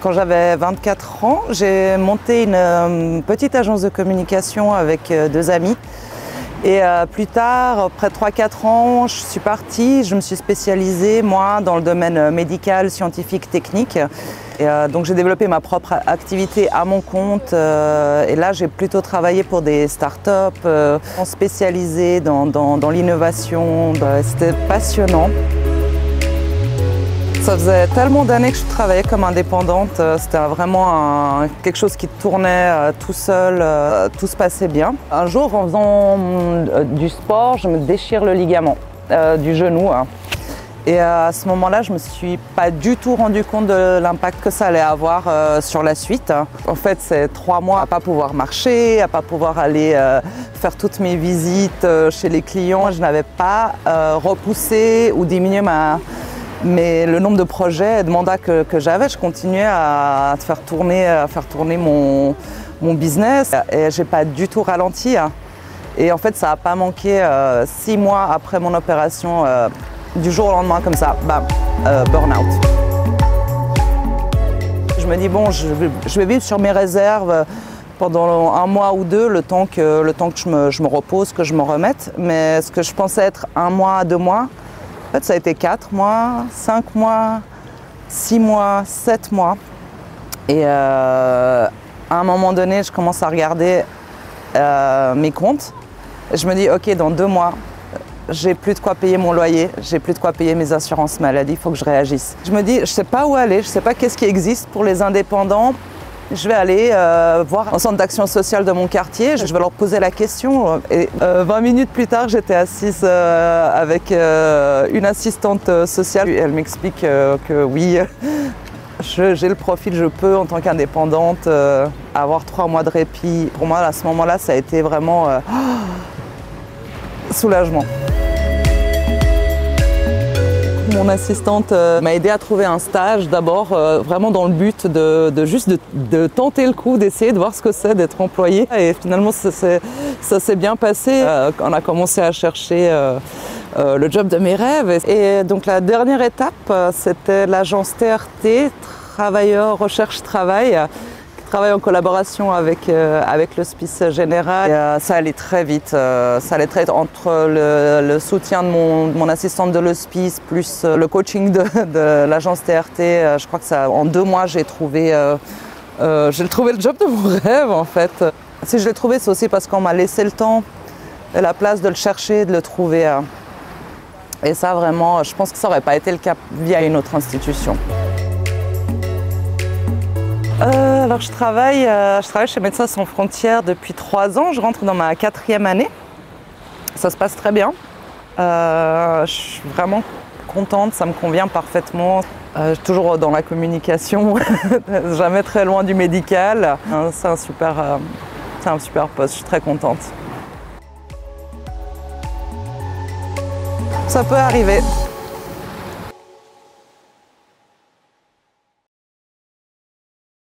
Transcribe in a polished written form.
Quand j'avais 24 ans, j'ai monté une petite agence de communication avec deux amis. Et plus tard, après 3-4 ans, je suis partie, je me suis spécialisée, moi, dans le domaine médical, scientifique, technique. Et donc j'ai développé ma propre activité à mon compte. Et là, j'ai plutôt travaillé pour des startups, spécialisées dans l'innovation. C'était passionnant. Ça faisait tellement d'années que je travaillais comme indépendante, c'était vraiment quelque chose qui tournait tout seul, tout se passait bien. Un jour, en faisant du sport, je me déchire le ligament du genou. Et à ce moment-là, je ne me suis pas du tout rendu compte de l'impact que ça allait avoir sur la suite. En fait, c'est 3 mois à ne pas pouvoir marcher, à ne pas pouvoir aller faire toutes mes visites chez les clients. Je n'avais pas repoussé ou diminué mais le nombre de projets et de mandats que j'avais, je continuais à faire tourner mon business et j'ai pas du tout ralenti. Et en fait, ça n'a pas manqué 6 mois après mon opération, du jour au lendemain comme ça, bam, burn-out. Je me dis bon, je vais vivre sur mes réserves pendant 1 mois ou 2, le temps que je me repose, que je me remette. Mais ce que je pensais être 1 mois, 2 mois, en fait, ça a été 4 mois, 5 mois, 6 mois, 7 mois. Et à un moment donné, je commence à regarder mes comptes. Et je me dis, OK, dans 2 mois, j'ai plus de quoi payer mon loyer, j'ai plus de quoi payer mes assurances maladie, il faut que je réagisse. Je me dis, je ne sais pas où aller, je ne sais pas qu'est-ce qui existe pour les indépendants. Je vais aller voir un centre d'action sociale de mon quartier, je vais leur poser la question. Et 20 minutes plus tard, j'étais assise avec une assistante sociale. Elle m'explique que oui, j'ai le profil, je peux en tant qu'indépendante avoir 3 mois de répit. Pour moi, à ce moment-là, ça a été vraiment soulagement. Mon assistante m'a aidé à trouver un stage d'abord vraiment dans le but de tenter le coup, d'essayer de voir ce que c'est d'être employé. Et finalement ça s'est bien passé. On a commencé à chercher le job de mes rêves. Et donc la dernière étape, c'était l'agence TRT, Travailleurs Recherche Travail, qui travaille en collaboration avec l'Hospice Général. Et, ça allait très vite. Entre le soutien de mon assistante de l'hospice plus le coaching de l'agence TRT. Je crois que en 2 mois, j'ai trouvé le job de mon rêve en fait. Si je l'ai trouvé, c'est aussi parce qu'on m'a laissé le temps et la place de le chercher, de le trouver. Et ça vraiment, je pense que ça n'aurait pas été le cas via une autre institution. Alors je travaille chez Médecins Sans Frontières depuis 3 ans, je rentre dans ma 4e année. Ça se passe très bien. Je suis vraiment contente, ça me convient parfaitement. Toujours dans la communication, jamais très loin du médical. C'est un super poste, je suis très contente. Ça peut arriver.